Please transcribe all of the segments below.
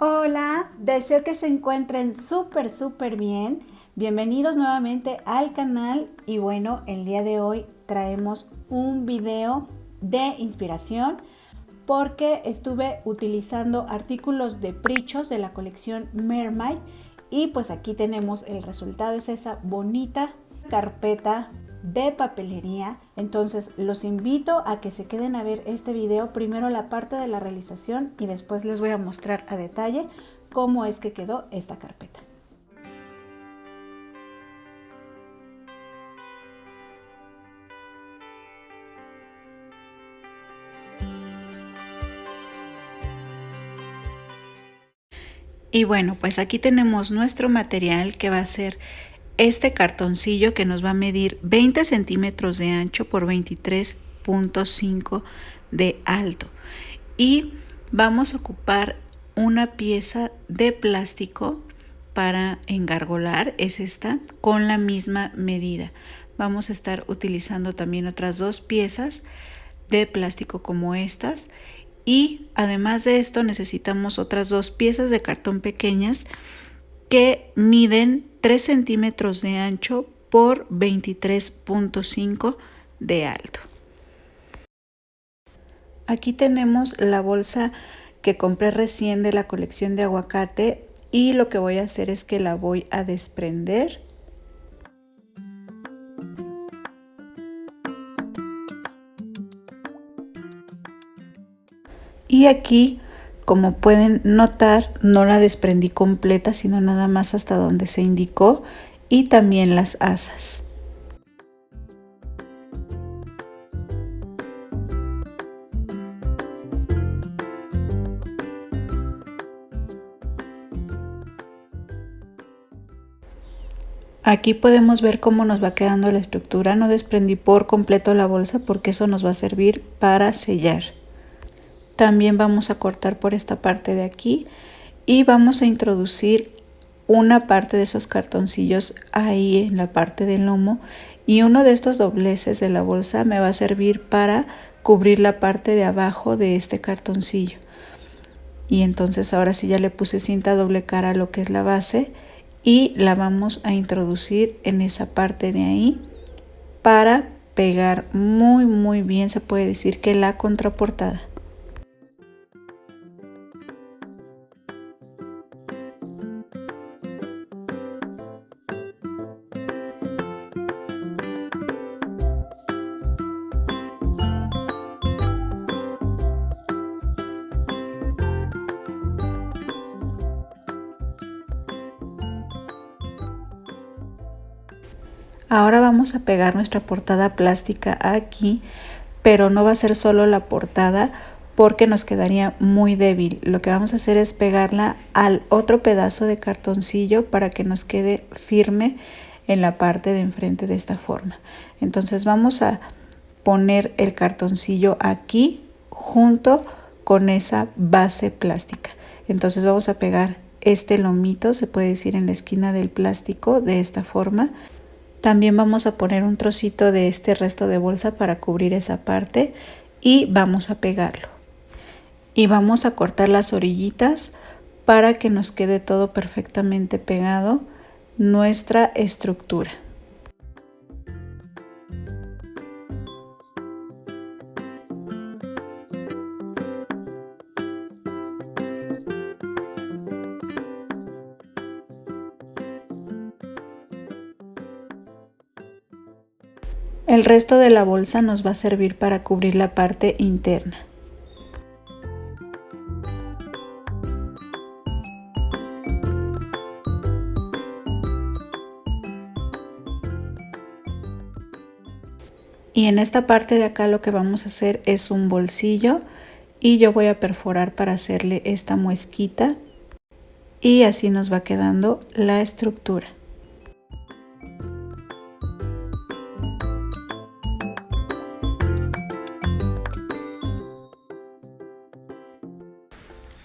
Hola, deseo que se encuentren súper bien. Bienvenidos nuevamente al canal y bueno, el día de hoy traemos un video de inspiración porque estuve utilizando artículos de Prichos de la colección Mermaid y pues aquí tenemos el resultado, es esa bonita carpeta de papelería. Entonces los invito a que se queden a ver este video, primero la parte de la realización y después les voy a mostrar a detalle cómo es que quedó esta carpeta. Y bueno, pues aquí tenemos nuestro material que va a ser este cartoncillo que nos va a medir 20 centímetros de ancho por 23.5 de alto. Y vamos a ocupar una pieza de plástico para engargolar, es esta, con la misma medida. Vamos a estar utilizando también otras dos piezas de plástico como estas. Y además de esto necesitamos otras dos piezas de cartón pequeñas que miden 3 centímetros de ancho por 23.5 de alto. Aquí tenemos la bolsa que compré recién de la colección de aguacate y lo que voy a hacer es que la voy a desprender. Y aquí, como pueden notar, no la desprendí completa, sino nada más hasta donde se indicó, y también las asas. Aquí podemos ver cómo nos va quedando la estructura. No desprendí por completo la bolsa porque eso nos va a servir para sellar. También vamos a cortar por esta parte de aquí y vamos a introducir una parte de esos cartoncillos ahí en la parte del lomo, y uno de estos dobleces de la bolsa me va a servir para cubrir la parte de abajo de este cartoncillo. Y entonces ahora sí ya le puse cinta doble cara a lo que es la base y la vamos a introducir en esa parte de ahí para pegar muy bien, se puede decir que la contraportada. Ahora vamos a pegar nuestra portada plástica aquí, pero no va a ser solo la portada porque nos quedaría muy débil. Lo que vamos a hacer es pegarla al otro pedazo de cartoncillo para que nos quede firme en la parte de enfrente de esta forma. Entonces vamos a poner el cartoncillo aquí junto con esa base plástica. Entonces vamos a pegar este lomito, se puede decir, en la esquina del plástico de esta forma. También vamos a poner un trocito de este resto de bolsa para cubrir esa parte y vamos a pegarlo. Y vamos a cortar las orillitas para que nos quede todo perfectamente pegado nuestra estructura. El resto de la bolsa nos va a servir para cubrir la parte interna. Y en esta parte de acá lo que vamos a hacer es un bolsillo y yo voy a perforar para hacerle esta muesquita y así nos va quedando la estructura.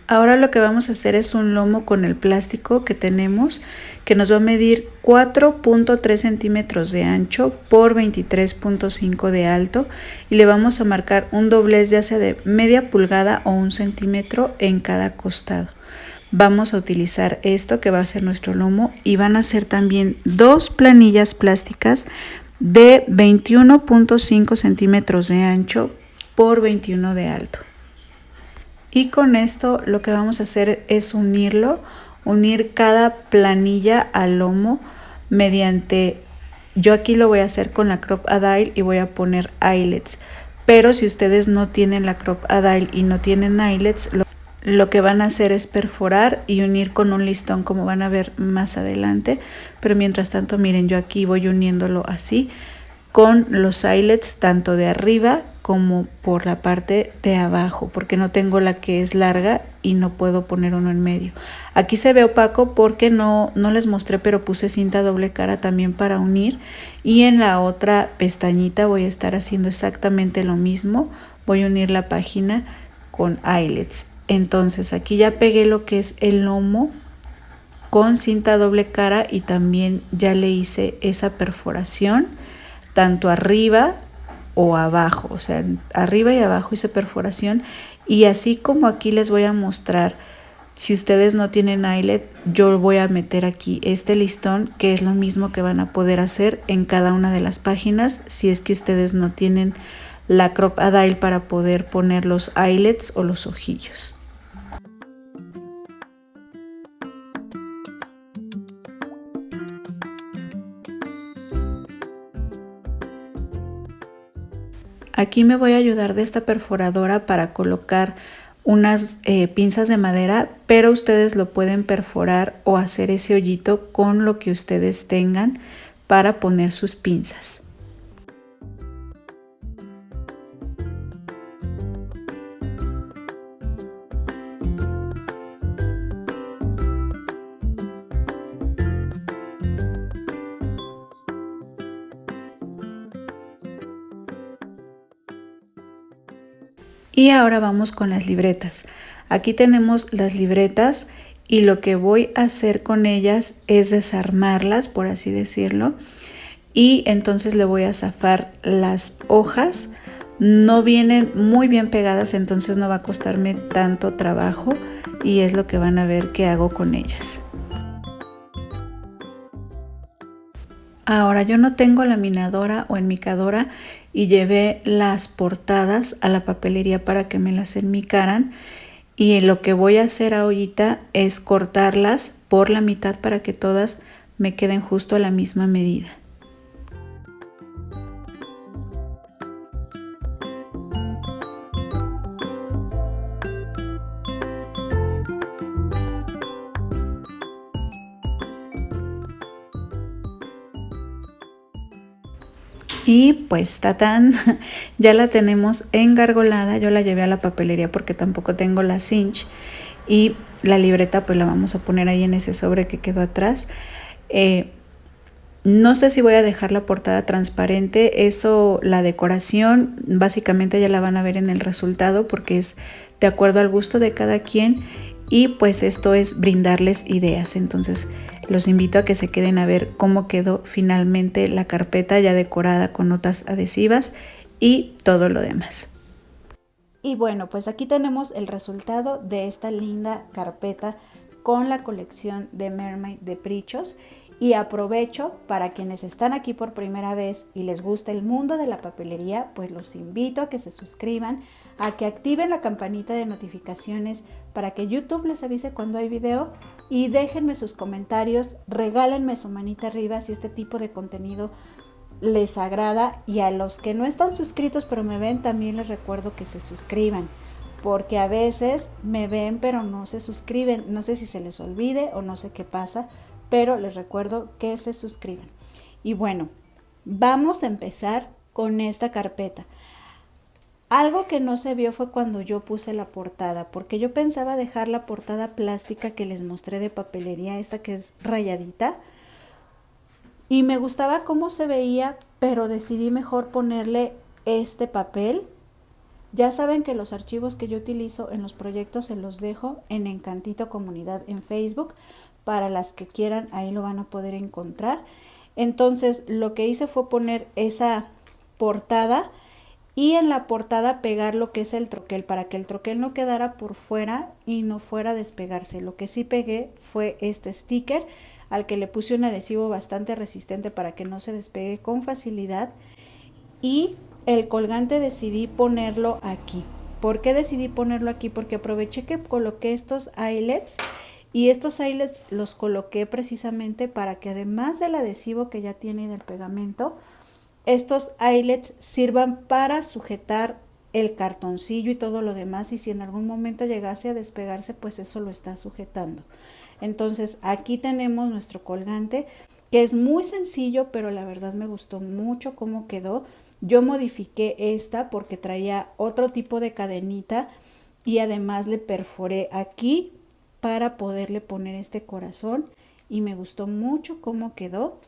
Ahora lo que vamos a hacer es un lomo con el plástico que tenemos, que nos va a medir 4.3 centímetros de ancho por 23.5 de alto, y le vamos a marcar un doblez ya sea de media pulgada o 1 centímetro en cada costado. vamos a utilizar esto que va a ser nuestro lomo y van a ser también 2 planillas plásticas de 21.5 centímetros de ancho por 21 de alto. Y con esto lo que vamos a hacer es unir cada planilla al lomo mediante, yo aquí lo voy a hacer con la crop a dyle y voy a poner eyelets, pero si ustedes no tienen la crop a dyle y no tienen eyelets, lo que van a hacer es perforar y unir con un listón, como van a ver más adelante. Pero mientras tanto, miren, yo aquí voy uniéndolo así con los eyelets tanto de arriba como por la parte de abajo, porque no tengo la que es larga y no puedo poner uno en medio. Aquí se ve opaco porque no les mostré, pero puse cinta doble cara también para unir, y en la otra pestañita voy a estar haciendo exactamente lo mismo. Voy a unir la página con eyelets. Entonces aquí ya pegué lo que es el lomo con cinta doble cara y también ya le hice esa perforación tanto arriba o abajo, o sea, arriba y abajo hice perforación. Y así como aquí les voy a mostrar, si ustedes no tienen eyelet, yo voy a meter aquí este listón, que es lo mismo que van a poder hacer en cada una de las páginas, si es que ustedes no tienen la crop a dyle para poder poner los eyelets o los ojillos. Aquí me voy a ayudar de esta perforadora para colocar unas pinzas de madera, pero ustedes lo pueden perforar o hacer ese hoyito con lo que ustedes tengan para poner sus pinzas. Y ahora vamos con las libretas. Aquí tenemos las libretas y lo que voy a hacer con ellas es desarmarlas, por así decirlo. Y entonces le voy a zafar las hojas. No vienen muy bien pegadas, entonces no va a costarme tanto trabajo y es lo que van a ver que hago con ellas. Ahora yo no tengo laminadora o enmicadora y llevé las portadas a la papelería para que me las enmicaran, y lo que voy a hacer ahorita es cortarlas por la mitad para que todas me queden justo a la misma medida. Y pues tatán, ya la tenemos engargolada. Yo la llevé a la papelería porque tampoco tengo la cinch, y la libreta pues la vamos a poner ahí en ese sobre que quedó atrás. No sé si voy a dejar la portada transparente, eso, la decoración básicamente ya la van a ver en el resultado porque es de acuerdo al gusto de cada quien, y pues esto es brindarles ideas. Entonces los invito a que se queden a ver cómo quedó finalmente la carpeta ya decorada con notas adhesivas y todo lo demás. Y bueno, pues aquí tenemos el resultado de esta linda carpeta con la colección de Mermaid de Prichos. Y aprovecho para quienes están aquí por primera vez y les gusta el mundo de la papelería, pues los invito a que se suscriban, a que activen la campanita de notificaciones para que YouTube les avise cuando hay video, y déjenme sus comentarios, regálenme su manita arriba si este tipo de contenido les agrada, y a los que no están suscritos pero me ven, también les recuerdo que se suscriban, porque a veces me ven pero no se suscriben, no sé si se les olvide o no sé qué pasa, pero les recuerdo que se suscriban. Y bueno, vamos a empezar con esta carpeta. Algo que no se vio fue cuando yo puse la portada, porque yo pensaba dejar la portada plástica que les mostré de papelería, esta que es rayadita, y me gustaba cómo se veía, pero decidí mejor ponerle este papel. Ya saben que los archivos que yo utilizo en los proyectos se los dejo en Encantito Comunidad en Facebook. Para las que quieran, ahí lo van a poder encontrar. Entonces lo que hice fue poner esa portada y en la portada pegar lo que es el troquel para que el troquel no quedara por fuera y no fuera a despegarse. Lo que sí pegué fue este sticker al que le puse un adhesivo bastante resistente para que no se despegue con facilidad, y el colgante decidí ponerlo aquí. ¿Por qué decidí ponerlo aquí? Porque aproveché que coloqué estos eyelets, y estos eyelets los coloqué precisamente para que además del adhesivo que ya tiene y del pegamento, estos eyelets sirvan para sujetar el cartoncillo y todo lo demás, y si en algún momento llegase a despegarse, pues eso lo está sujetando. Entonces aquí tenemos nuestro colgante, que es muy sencillo, pero la verdad me gustó mucho cómo quedó. Yo modifiqué esta porque traía otro tipo de cadenita y además le perforé aquí para poderle poner este corazón, y me gustó mucho cómo quedó.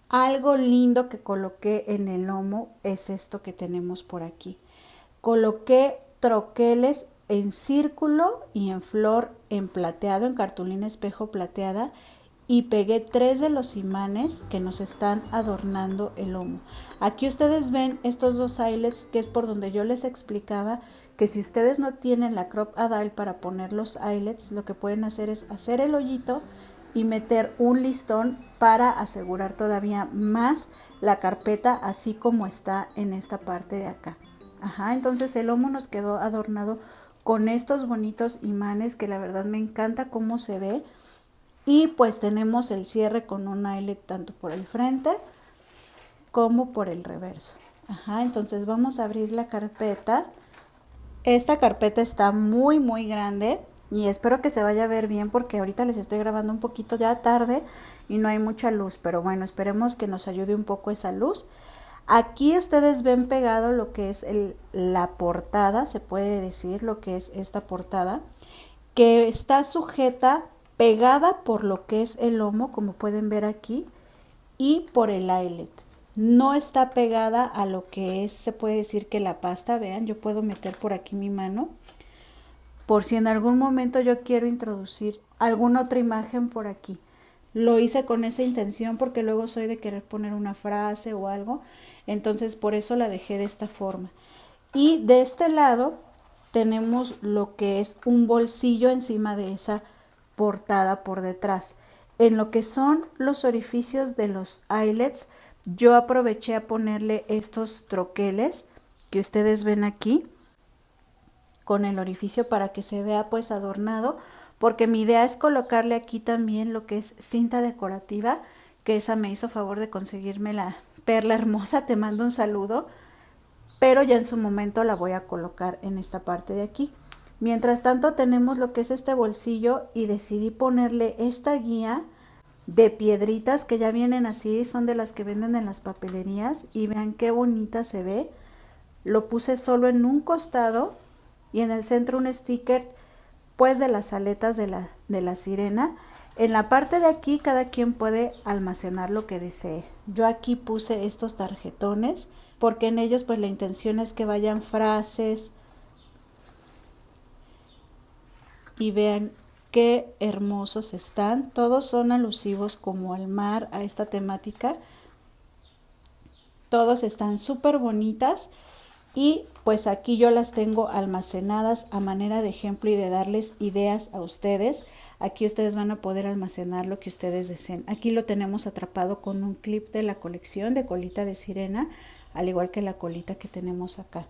Algo lindo que coloqué en el lomo es esto que tenemos por aquí. Coloqué troqueles en círculo y en flor en plateado, en cartulina espejo plateada, y pegué 3 de los imanes que nos están adornando el lomo. Aquí ustedes ven estos 2 eyelets, que es por donde yo les explicaba que si ustedes no tienen la crop adile para poner los eyelets, lo que pueden hacer es hacer el hoyito y meter un listón para asegurar todavía más la carpeta, así como está en esta parte de acá. Ajá, entonces el lomo nos quedó adornado con estos bonitos imanes que la verdad me encanta cómo se ve. Y pues tenemos el cierre con un eyelet tanto por el frente como por el reverso. Ajá, entonces vamos a abrir la carpeta. Esta carpeta está muy grande y espero que se vaya a ver bien, porque ahorita les estoy grabando un poquito ya tarde y no hay mucha luz, pero bueno, esperemos que nos ayude un poco esa luz. Aquí ustedes ven pegado lo que es la portada, se puede decir lo que es esta portada, que está sujeta, pegada por lo que es el lomo, como pueden ver aquí, y por el eyelet. No está pegada a lo que es, se puede decir que la pasta. Vean, yo puedo meter por aquí mi mano, por si en algún momento yo quiero introducir alguna otra imagen por aquí. Lo hice con esa intención porque luego soy de querer poner una frase o algo, entonces por eso la dejé de esta forma. Y de este lado tenemos lo que es un bolsillo encima de esa portada por detrás. En lo que son los orificios de los eyelets, yo aproveché a ponerle estos troqueles que ustedes ven aquí con el orificio para que se vea pues adornado, porque mi idea es colocarle aquí también lo que es cinta decorativa, que esa me hizo favor de conseguirme la Perla Hermosa, te mando un saludo, pero ya en su momento la voy a colocar en esta parte de aquí. Mientras tanto tenemos lo que es este bolsillo, y decidí ponerle esta guía de piedritas que ya vienen así, son de las que venden en las papelerías, y vean qué bonita se ve. Lo puse solo en un costado y en el centro un sticker pues de las aletas de la sirena. En la parte de aquí cada quien puede almacenar lo que desee. Yo aquí puse estos tarjetones porque en ellos pues la intención es que vayan frases, y vean qué hermosos están. Todos son alusivos como al mar, a esta temática. Todos están súper bonitas, y pues aquí yo las tengo almacenadas a manera de ejemplo y de darles ideas a ustedes. Aquí ustedes van a poder almacenar lo que ustedes deseen. Aquí lo tenemos atrapado con un clip de la colección de colita de sirena, al igual que la colita que tenemos acá.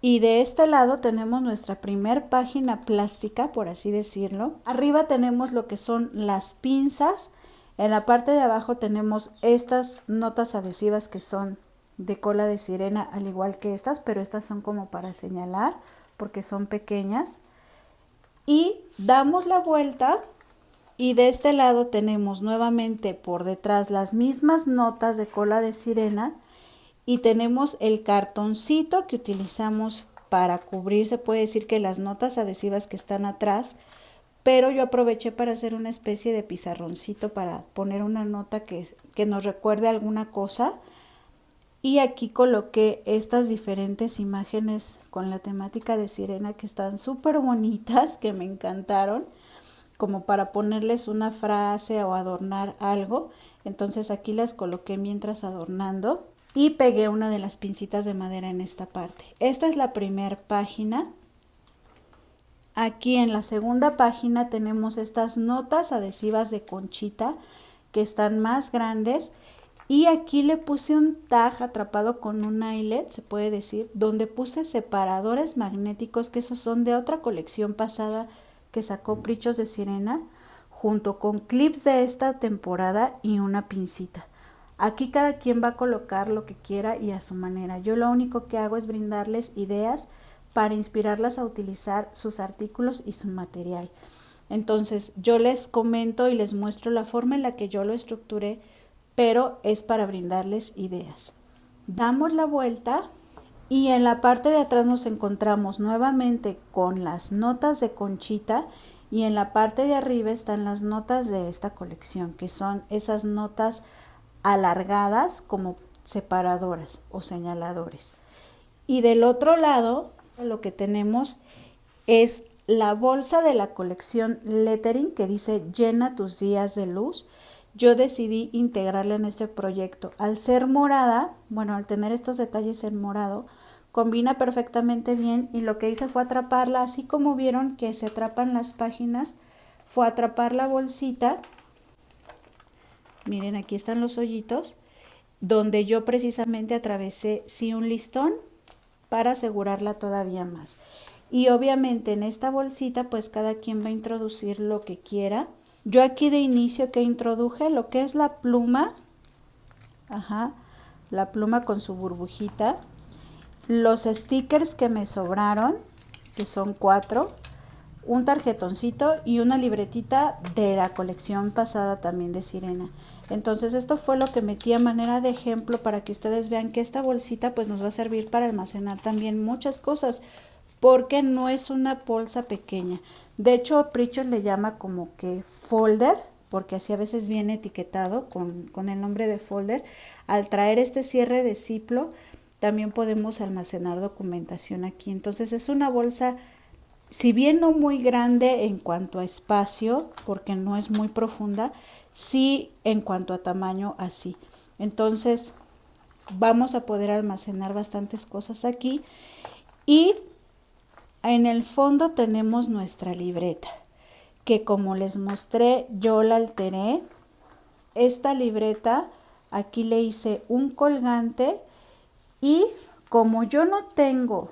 Y de este lado tenemos nuestra primer página plástica, por así decirlo. Arriba tenemos lo que son las pinzas. En la parte de abajo tenemos estas notas adhesivas que son de cola de sirena, al igual que estas, pero estas son como para señalar porque son pequeñas. Y damos la vuelta, y de este lado tenemos nuevamente por detrás las mismas notas de cola de sirena, y tenemos el cartoncito que utilizamos para cubrir, se puede decir que las notas adhesivas que están atrás, pero yo aproveché para hacer una especie de pizarroncito para poner una nota que nos recuerde alguna cosa. Y aquí coloqué estas diferentes imágenes con la temática de sirena que están súper bonitas, que me encantaron, como para ponerles una frase o adornar algo. Entonces aquí las coloqué mientras adornando. y pegué una de las pincitas de madera en esta parte. Esta es la primera página. Aquí en la segunda página tenemos estas notas adhesivas de conchita que están más grandes, y aquí le puse un tag atrapado con un eyelet, se puede decir, donde puse separadores magnéticos, que esos son de otra colección pasada que sacó Prichos de Sirena, junto con clips de esta temporada y una pincita. Aquí cada quien va a colocar lo que quiera y a su manera. Yo lo único que hago es brindarles ideas para inspirarlas a utilizar sus artículos y su material. Entonces yo les comento y les muestro la forma en la que yo lo estructuré, pero es para brindarles ideas. Damos la vuelta y en la parte de atrás nos encontramos nuevamente con las notas de conchita, y en la parte de arriba están las notas de esta colección, que son esas notas alargadas como separadoras o señaladores. Y del otro lado lo que tenemos es la bolsa de la colección Lettering, que dice llena tus días de luz. Yo decidí integrarla en este proyecto. Al ser morada, bueno, al tener estos detalles en morado, combina perfectamente bien, y lo que hice fue atraparla, así como vieron que se atrapan las páginas, fue atrapar la bolsita. Miren, aquí están los hoyitos, donde yo precisamente atravesé un listón para asegurarla todavía más. Y obviamente en esta bolsita pues cada quien va a introducir lo que quiera. Yo aquí de inicio que introduje lo que es la pluma, la pluma con su burbujita, los stickers que me sobraron, que son 4, un tarjetoncito y una libretita de la colección pasada también de Sirena. Entonces esto fue lo que metí a manera de ejemplo para que ustedes vean que esta bolsita pues nos va a servir para almacenar también muchas cosas, porque no es una bolsa pequeña. De hecho Prichos le llama como que folder, porque así a veces viene etiquetado con el nombre de folder. Al traer este cierre de Ziploc también podemos almacenar documentación aquí. Entonces es una bolsa, si bien no muy grande en cuanto a espacio, porque no es muy profunda, sí en cuanto a tamaño así. Entonces vamos a poder almacenar bastantes cosas aquí. Y en el fondo tenemos nuestra libreta, que como les mostré yo la alteré. Esta libreta aquí le hice un colgante, y como yo no tengo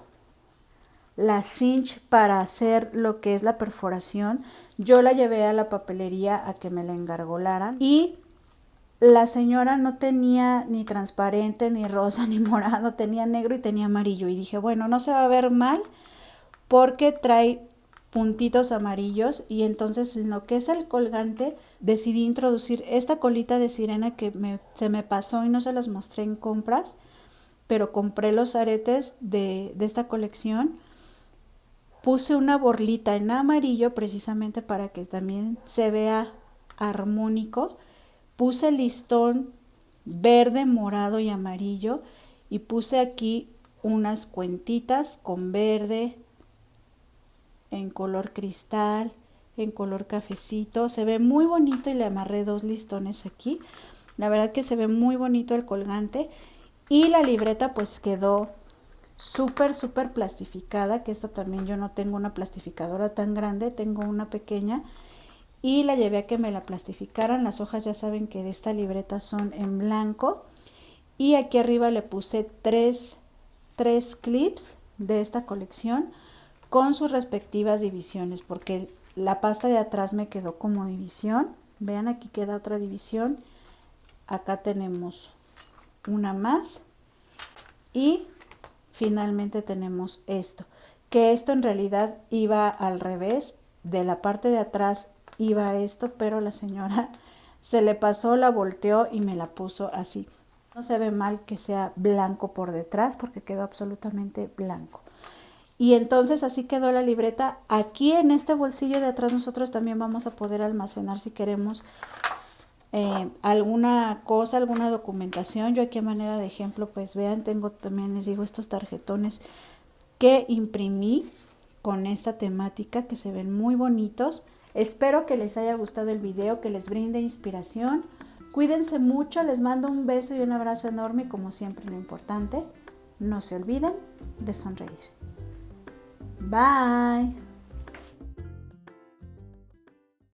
la cinch para hacer lo que es la perforación, yo la llevé a la papelería a que me la engargolaran, y la señora no tenía ni transparente, ni rosa, ni morado, tenía negro y tenía amarillo, y dije, bueno, no se va a ver mal porque trae puntitos amarillos. Y entonces en lo que es el colgante decidí introducir esta colita de sirena que se me pasó y no se las mostré en compras, pero compré los aretes de esta colección. Puse una borlita en amarillo precisamente para que también se vea armónico. Puse listón verde, morado y amarillo, y puse aquí unas cuentitas con verde, en color cristal, en color cafecito. Se ve muy bonito y le amarré 2 listones aquí. La verdad que se ve muy bonito el colgante, y la libreta pues quedó súper plastificada, que esta también yo no tengo una plastificadora tan grande, tengo una pequeña, y la llevé a que me la plastificaran. Las hojas ya saben que de esta libreta son en blanco, y aquí arriba le puse tres clips de esta colección con sus respectivas divisiones, porque la pasta de atrás me quedó como división. Vean, aquí queda otra división, acá tenemos una más, y finalmente tenemos esto, que esto en realidad iba al revés. De la parte de atrás iba esto, pero la señora se le pasó, la volteó y me la puso así. No se ve mal que sea blanco por detrás, porque quedó absolutamente blanco. Y entonces así quedó la libreta. Aquí en este bolsillo de atrás nosotros también vamos a poder almacenar, si queremos, alguna cosa, alguna documentación. Yo aquí a manera de ejemplo, pues vean, tengo también, les digo, estos tarjetones que imprimí con esta temática, que se ven muy bonitos. Espero que les haya gustado el video, que les brinde inspiración. Cuídense mucho, les mando un beso y un abrazo enorme y como siempre lo importante, no se olviden de sonreír. Bye.